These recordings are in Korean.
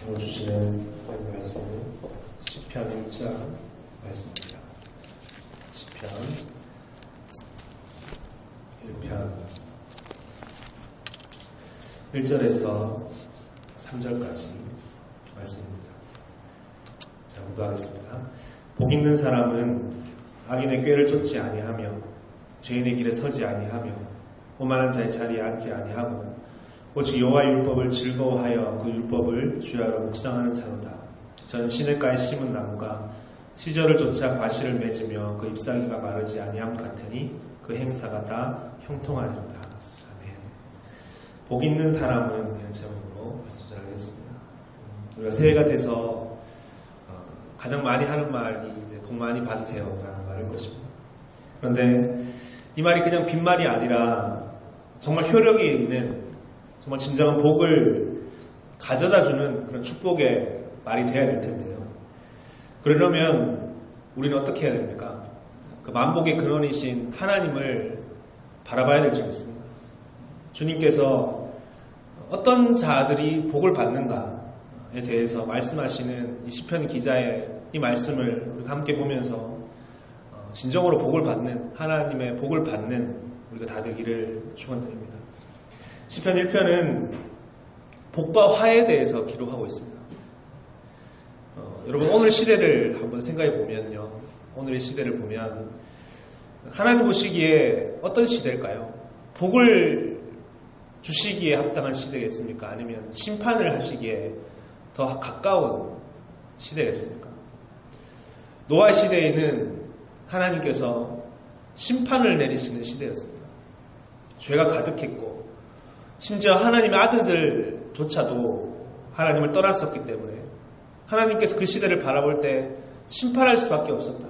오늘 주시는 말씀은 시편 1장 말씀입니다. 시편 1편 1절에서 3절까지 말씀입니다. 자, 공부하겠습니다. 복 있는 사람은 악인의 꾀를 쫓지 아니하며 죄인의 길에 서지 아니하며 오만한 자의 자리에 앉지 아니하고 오직 여호와의 율법을 즐거워하여 그 율법을 주야로 묵상하는 자로다. 전 시냇가에 심은 나무가 시절을 쫓아 과실을 맺으며 그 잎사귀가 마르지 아니함 같으니 그 행사가 다 형통하리로다. 아멘. 복 있는 사람은 이런 제목으로 말씀 전하겠습니다. 우리가 새해가 돼서 가장 많이 하는 말이 이제 복 많이 받으세요라는 말일 것입니다. 그런데 이 말이 그냥 빈말이 아니라 정말 효력이 있는 정말 진정한 복을 가져다주는 그런 축복의 말이 되어야 될 텐데요. 그러려면 우리는 어떻게 해야 됩니까? 그 만복의 근원이신 하나님을 바라봐야 될 줄 믿습니다. 주님께서 어떤 자들이 복을 받는가에 대해서 말씀하시는 이 시편 기자의 이 말씀을 우리가 함께 보면서 진정으로 복을 받는, 하나님의 복을 받는 우리가 다 되기를 축원드립니다. 시편 1편은 복과 화에 대해서 기록하고 있습니다. 여러분 오늘 시대를 한번 생각해 보면요. 오늘의 시대를 보면 하나님 보시기에 어떤 시대일까요? 복을 주시기에 합당한 시대겠습니까? 아니면 심판을 하시기에 더 가까운 시대겠습니까? 노아 시대에는 하나님께서 심판을 내리시는 시대였습니다. 죄가 가득했고 심지어 하나님의 아들들조차도 하나님을 떠났었기 때문에 하나님께서 그 시대를 바라볼 때 심판할 수밖에 없었다.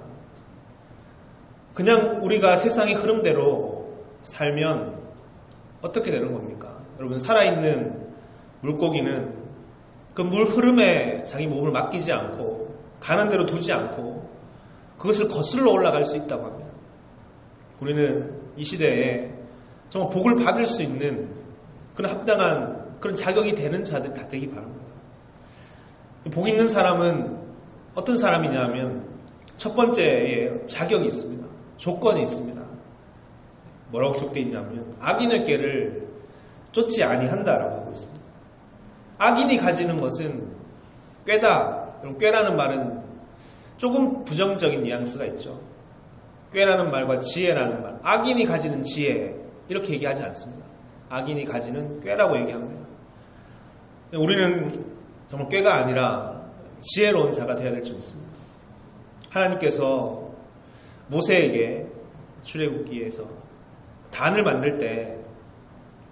그냥 우리가 세상의 흐름대로 살면 어떻게 되는 겁니까? 여러분 살아있는 물고기는 그 물 흐름에 자기 몸을 맡기지 않고 가는 대로 두지 않고 그것을 거슬러 올라갈 수 있다고 합니다. 우리는 이 시대에 정말 복을 받을 수 있는 그런 합당한 그런 자격이 되는 자들 다 되기 바랍니다. 복 있는 사람은 어떤 사람이냐 하면 첫 번째에 자격이 있습니다. 조건이 있습니다. 뭐라고 기록되어 있냐면 악인의 꾀를 쫓지 아니한다라고 하고 있습니다. 악인이 가지는 것은 꾀다. 꾀라는 말은 조금 부정적인 뉘앙스가 있죠. 꾀라는 말과 지혜라는 말, 악인이 가지는 지혜 이렇게 얘기하지 않습니다. 악인이 가지는 꾀라고 얘기합니다. 우리는 정말 꾀가 아니라 지혜로운 자가 되어야 될 줄 믿습니다. 하나님께서 모세에게 출애굽기에서 단을 만들 때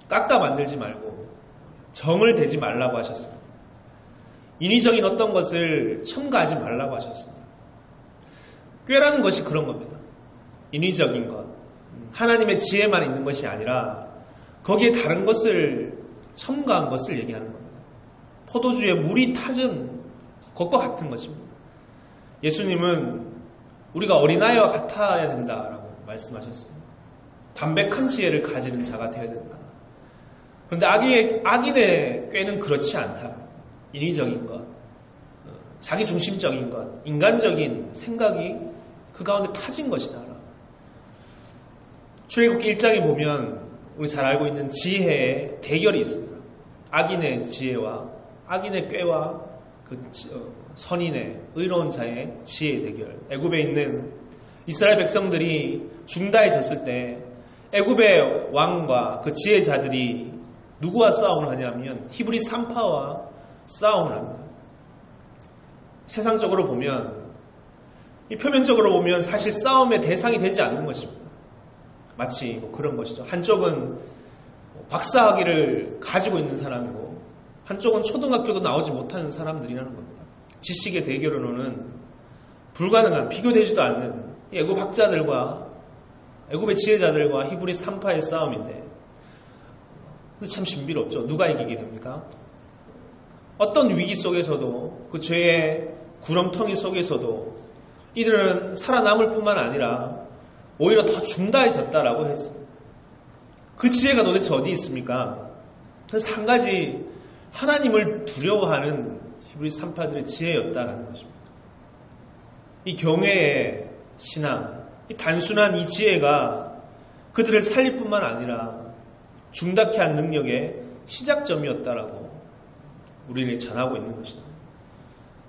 깎아 만들지 말고 정을 대지 말라고 하셨습니다. 인위적인 어떤 것을 첨가하지 말라고 하셨습니다. 꾀라는 것이 그런 겁니다. 인위적인 것, 하나님의 지혜만 있는 것이 아니라 거기에 다른 것을 첨가한 것을 얘기하는 겁니다. 포도주에 물이 타진 것과 같은 것입니다. 예수님은 우리가 어린아이와 같아야 된다라고 말씀하셨습니다. 담백한 지혜를 가지는 자가 되어야 된다. 그런데 악인의 꾀는 그렇지 않다. 인위적인 것, 자기중심적인 것, 인간적인 생각이 그 가운데 타진 것이다. 출애굽기 1장에 보면 우리 잘 알고 있는 지혜의 대결이 있습니다. 악인의 지혜와 악인의 꾀와 그 선인의 의로운 자의 지혜의 대결. 애굽에 있는 이스라엘 백성들이 중다해졌을 때 애굽의 왕과 그 지혜자들이 누구와 싸움을 하냐면 히브리 산파와 싸움을 합니다. 세상적으로 보면 표면적으로 보면 사실 싸움의 대상이 되지 않는 것입니다. 마치 뭐 그런 것이죠. 한쪽은 박사학위를 가지고 있는 사람이고 한쪽은 초등학교도 나오지 못하는 사람들이라는 겁니다. 지식의 대결로는 불가능한, 비교되지도 않는 애굽 학자들과 애굽의 지혜자들과 히브리 산파의 싸움인데 참 신비롭죠. 누가 이기게 됩니까? 어떤 위기 속에서도 그 죄의 구렁텅이 속에서도 이들은 살아남을 뿐만 아니라 오히려 더 중다해졌다라고 했습니다. 그 지혜가 도대체 어디 있습니까? 그래서 한 가지 하나님을 두려워하는 히브리 산파들의 지혜였다라는 것입니다. 이 경외의 신앙, 이 단순한 이 지혜가 그들을 살릴 뿐만 아니라 중답케 한 능력의 시작점이었다라고 우리에게 전하고 있는 것이다.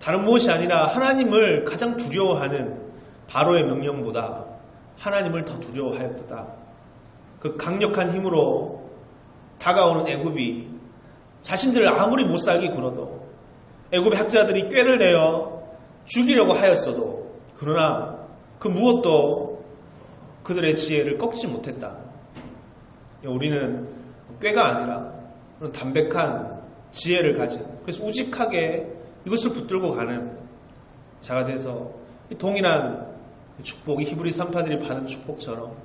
다른 무엇이 아니라 하나님을 가장 두려워하는 바로의 명령보다 하나님을 더 두려워하였다. 그 강력한 힘으로 다가오는 애굽이 자신들을 아무리 못 살게 굴어도 애굽의 학자들이 꾀를 내어 죽이려고 하였어도 그러나 그 무엇도 그들의 지혜를 꺾지 못했다. 우리는 꾀가 아니라 그런 담백한 지혜를 가진, 그래서 우직하게 이것을 붙들고 가는 자가 돼서 동일한 축복이 히브리 산파들이 받은 축복처럼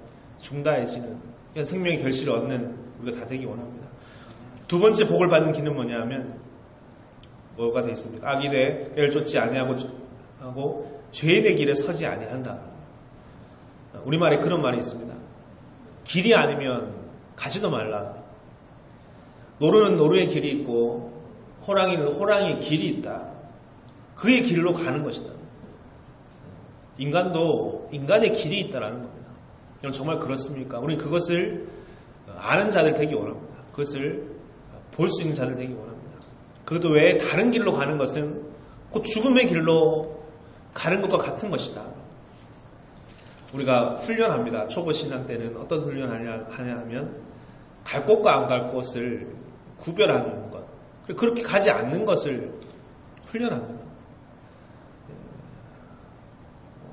중다해지는 이런 생명의 결실을 얻는 우리가 다 되기 원합니다. 두 번째 복을 받는 길은 뭐냐면 뭐가 되어 있습니까? 악이 돼 꾀를 쫓지 아니하고 죄인의 길에 서지 아니한다. 우리말에 그런 말이 있습니다. 길이 아니면 가지도 말라. 노루는 노루의 길이 있고 호랑이는 호랑이의 길이 있다. 그의 길로 가는 것이다. 인간도 인간의 길이 있다라는 겁니다. 여러분 정말 그렇습니까? 우리는 그것을 아는 자들 되기 원합니다. 그것을 볼 수 있는 자들 되기 원합니다. 그것도 외에 다른 길로 가는 것은 곧 죽음의 길로 가는 것과 같은 것이다. 우리가 훈련합니다. 초보 신앙 때는 어떤 훈련을 하냐 하면 갈 곳과 안 갈 곳을 구별하는 것, 그렇게 가지 않는 것을 훈련합니다.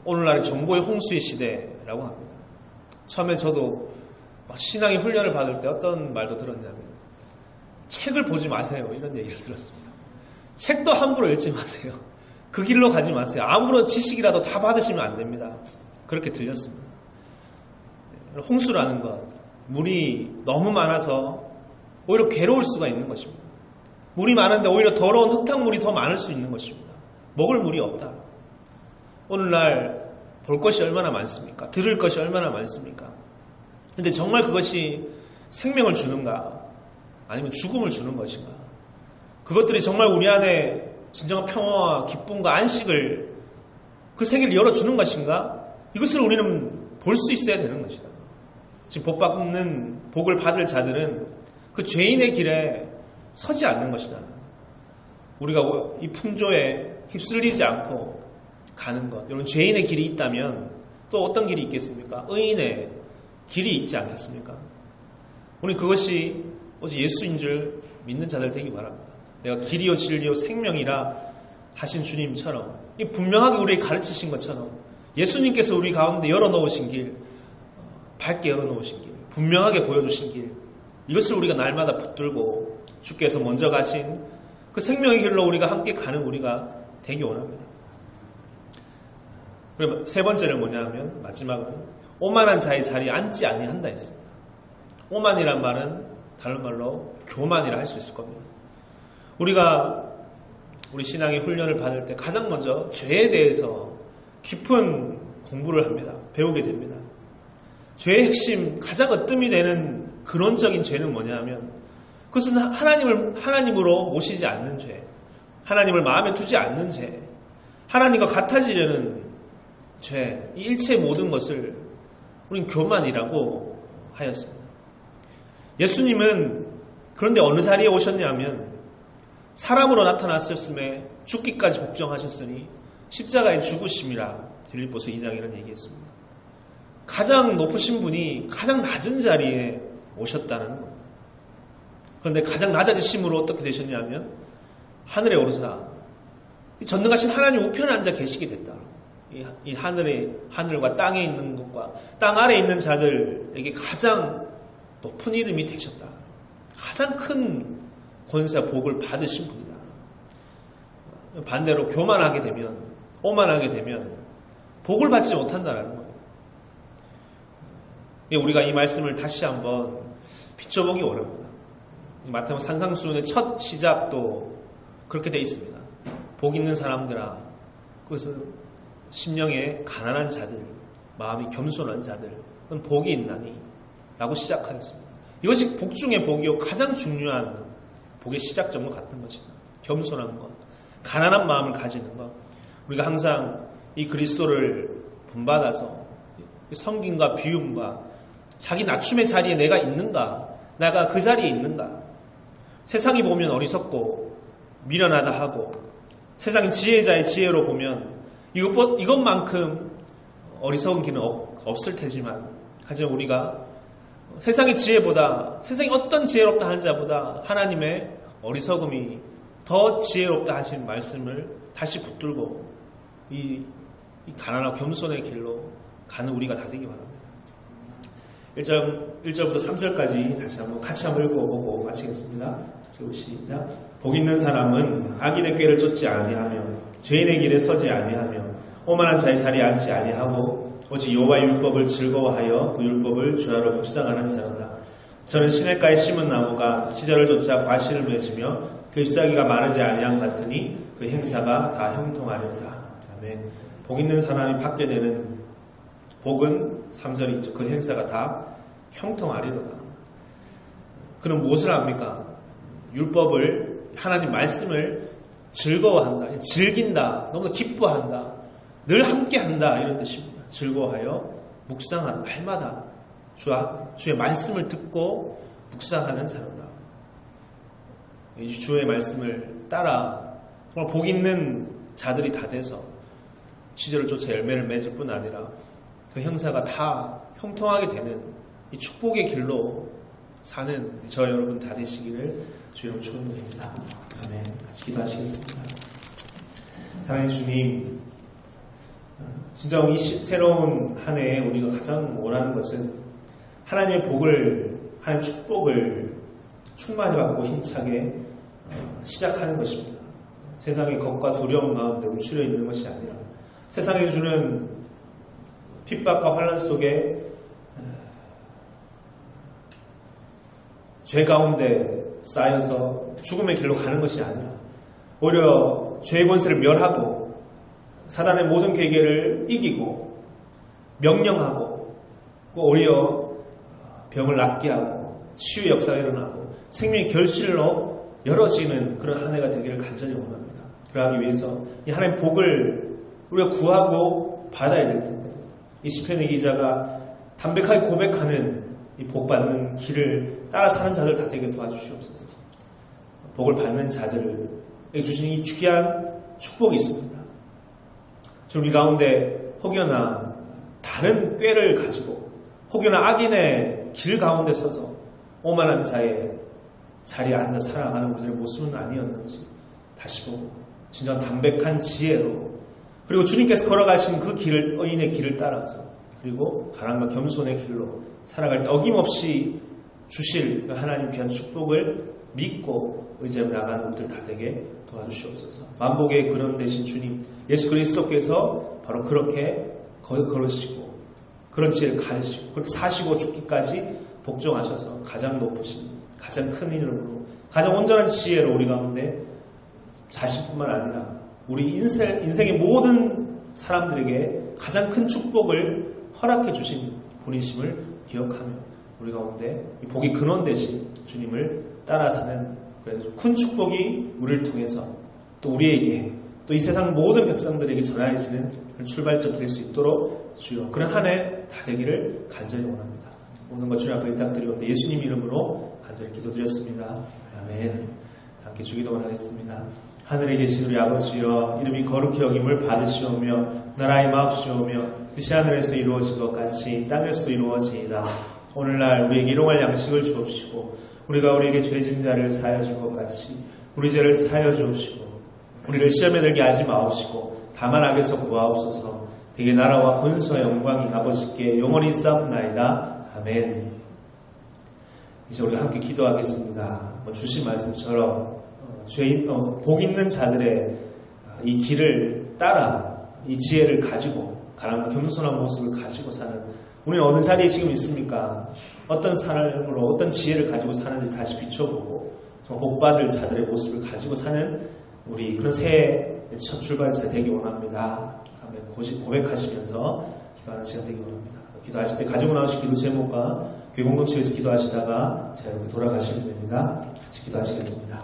오늘날의 정보의 홍수의 시대라고 합니다. 처음에 저도 신앙의 훈련을 받을 때 어떤 말도 들었냐면 책을 보지 마세요 이런 얘기를 들었습니다. 책도 함부로 읽지 마세요. 그 길로 가지 마세요. 아무런 지식이라도 다 받으시면 안 됩니다. 그렇게 들렸습니다. 홍수라는 것, 물이 너무 많아서 오히려 괴로울 수가 있는 것입니다. 물이 많은데 오히려 더러운 흙탕물이 더 많을 수 있는 것입니다. 먹을 물이 없다. 오늘날 볼 것이 얼마나 많습니까? 들을 것이 얼마나 많습니까? 근데 정말 그것이 생명을 주는가? 아니면 죽음을 주는 것인가? 그것들이 정말 우리 안에 진정한 평화와 기쁨과 안식을, 그 세계를 열어주는 것인가? 이것을 우리는 볼 수 있어야 되는 것이다. 지금 복을 받을 자들은 그 죄인의 길에 서지 않는 것이다. 우리가 이 풍조에 휩쓸리지 않고 가는 것. 여러분, 죄인의 길이 있다면 또 어떤 길이 있겠습니까? 의인의 길이 있지 않겠습니까? 우리 그것이 오직 예수인 줄 믿는 자들 되기 바랍니다. 내가 길이요 진리요 생명이라 하신 주님처럼, 이 분명하게 우리에게 가르치신 것처럼 예수님께서 우리 가운데 열어놓으신 길, 밝게 열어놓으신 길, 분명하게 보여주신 길, 이것을 우리가 날마다 붙들고 주께서 먼저 가신 그 생명의 길로 우리가 함께 가는 우리가 되기 원합니다. 그리고 세 번째는 뭐냐면, 마지막은 오만한 자의 자리에 앉지 아니한다 했습니다. 오만이란 말은 다른 말로 교만이라 할 수 있을 겁니다. 우리가 우리 신앙의 훈련을 받을 때 가장 먼저 죄에 대해서 깊은 공부를 합니다. 배우게 됩니다. 죄의 핵심, 가장 으뜸이 되는 근원적인 죄는 뭐냐 하면, 그것은 하나님으로 모시지 않는 죄, 하나님을 마음에 두지 않는 죄, 하나님과 같아지려는 죄, 이 일체의 모든 것을 우리는 교만이라고 하였습니다. 예수님은 그런데 어느 자리에 오셨냐면 사람으로 나타났었음에 죽기까지 복종하셨으니 십자가의 죽으심이라 빌립보서 2장 이런 얘기했습니다. 가장 높으신 분이 가장 낮은 자리에 오셨다는 겁니다. 그런데 가장 낮아지심으로 어떻게 되셨냐면 하늘에 오르사 전능하신 하나님 우편에 앉아 계시게 됐다. 이 하늘과 땅에 있는 것과 땅 아래에 있는 자들에게 가장 높은 이름이 되셨다. 가장 큰 권세와 복을 받으신 분이다. 반대로 교만하게 되면, 오만하게 되면 복을 받지 못한다는 겁니다. 우리가 이 말씀을 다시 한번 비춰보기 원합니다. 마태복음 산상수훈의 첫 시작도 그렇게 되어 있습니다. 복 있는 사람들아, 그것은 심령에 가난한 자들, 마음이 겸손한 자들, 그건 복이 있나니 라고 시작하였습니다. 이것이 복 중의 복이요 가장 중요한 복의 시작점과 같은 것이다. 겸손한 것, 가난한 마음을 가지는 것. 우리가 항상 이 그리스도를 본받아서 섬김과 비움과 자기 낮춤의 자리에 내가 있는가, 내가 그 자리에 있는가. 세상이 보면 어리석고 미련하다 하고 세상 지혜자의 지혜로 보면 이것만큼 어리석은 길은 없을 테지만, 하지만 우리가 세상의 지혜보다, 세상이 어떤 지혜롭다 하는 자보다 하나님의 어리석음이 더 지혜롭다 하신 말씀을 다시 붙들고 이 가난하고 겸손의 길로 가는 우리가 다 되기 바랍니다. 1절부터 3절까지 다시 한번 같이 한번 읽어보고 마치겠습니다. 시작. 복 있는 사람은 악인의 꾀를 쫓지 아니하며 죄인의 길에 서지 아니하며 오만한 자의 자리에 앉지 아니하고 오직 여호와의 율법을 즐거워하여 그 율법을 주야로 묵상하는 자로다. 저는 시냇가에 심은 나무가 시절을 쫓아 과실을 맺으며 그 잎사귀가 마르지 아니함 같으니 그 행사가 다 형통하리로다. 아멘. 복 있는 사람이 받게 되는 복은 3절이 있죠. 그 행사가 다 형통하리로다. 그는 무엇을 합니까? 율법을, 하나님 말씀을 즐거워한다, 즐긴다, 너무 기뻐한다, 늘 함께한다, 이런 뜻입니다. 즐거워하여 묵상한, 날마다 주의 말씀을 듣고 묵상하는 자로다. 주의 말씀을 따라 정말 복 있는 자들이 다 돼서 시절을 쫓아 열매를 맺을 뿐 아니라 그 형사가 다 형통하게 되는 이 축복의 길로 사는 저 여러분 다 되시기를 주여 축원드립니다. 아멘. 같이 기도하시겠습니다. 사랑하는 주님, 진짜 이 새로운 한 해에 우리가 가장 원하는 것은 하나님의 복을, 하나님의 축복을 충만히 받고 힘차게 시작하는 것입니다. 세상의 겁과 두려움 가운데 움츠려 있는 것이 아니라 세상에 주는 핍박과 환난 속에 죄 가운데 쌓여서 죽음의 길로 가는 것이 아니라 오히려 죄의 권세를 멸하고 사단의 모든 계계를 이기고 명령하고 오히려 병을 낫게 하고 치유의 역사가 일어나고 생명의 결실로 열어지는 그런 한 해가 되기를 간절히 원합니다. 그러기 위해서 이 하나님의 복을 우리가 구하고 받아야 될 텐데, 이 시편의 기자가 담백하게 고백하는 이 복 받는 길을 따라 사는 자들 다 되게 도와주시옵소서. 복을 받는 자들에게 주신 이 귀한 축복이 있습니다. 우리 가운데 혹여나 다른 꾀를 가지고 혹여나 악인의 길 가운데 서서 오만한 자의 자리에 앉아 살아가는 우리의 모습은 아니었는지 다시 보고 진정 담백한 지혜로, 그리고 주님께서 걸어가신 그 길을, 의인의 길을 따라서, 그리고 가난과 겸손의 길로 살아갈 때 어김없이 주실 하나님 귀한 축복을 믿고 의지하며 나가는 우리들 다 되게 도와주시옵소서. 만복의 근원 되신 주님 예수 그리스도께서 바로 그렇게 걸으시고 그런 지혜를 가지시고 그렇게 사시고 죽기까지 복종하셔서 가장 높으신, 가장 큰 이름으로, 가장 온전한 지혜로 우리 가운데 자신뿐만 아니라 우리 인생의 모든 사람들에게 가장 큰 축복을 허락해 주신 분이심을 기억하며 우리 가운데 이 복이 근원 되신 주님을 따라 사는 큰 축복이 우리를 통해서 또 우리에게, 또 이 세상 모든 백성들에게 전해지는 출발점 될 수 있도록 주여 그런 한 해 다 되기를 간절히 원합니다. 모든 것 주님 앞에 부탁드리옵니다. 예수님 이름으로 간절히 기도드렸습니다. 아멘. 함께 주기도를 하겠습니다. 하늘에 계신 우리 아버지여, 이름이 거룩히 여김을 받으시오며 나라의 마옵시오며 뜻이 하늘에서 이루어진 것 같이 땅에서도 이루어지이다. 오늘날 우리에게 일용할 양식을 주옵시고 우리가 우리에게 죄진 자를 사하여 줄 것 같이 우리 죄를 사하여 주옵시고 우리를 시험에 들게 하지 마옵시고 다만 악에서 구하옵소서. 되게 나라와 권세와 영광이 아버지께 영원히 있사옵나이다. 아멘. 이제 우리가 함께 기도하겠습니다. 주신 말씀처럼 복 있는 자들의 이 길을 따라 이 지혜를 가지고 가난과 겸손한 모습을 가지고 사는, 우리는 어느 자리에 지금 있습니까? 어떤 삶으로 어떤 지혜를 가지고 사는지 다시 비춰보고 정말 복받을 자들의 모습을 가지고 사는 우리 그런 새해 첫 출발자 되기 원합니다. 고백하시면서 기도하는 시간 되기 원합니다. 기도하실 때 가지고 나오신 기도 제목과 교회 공동체에서 기도하시다가 자 이렇게 돌아가시면 됩니다. 같이 기도하시겠습니다.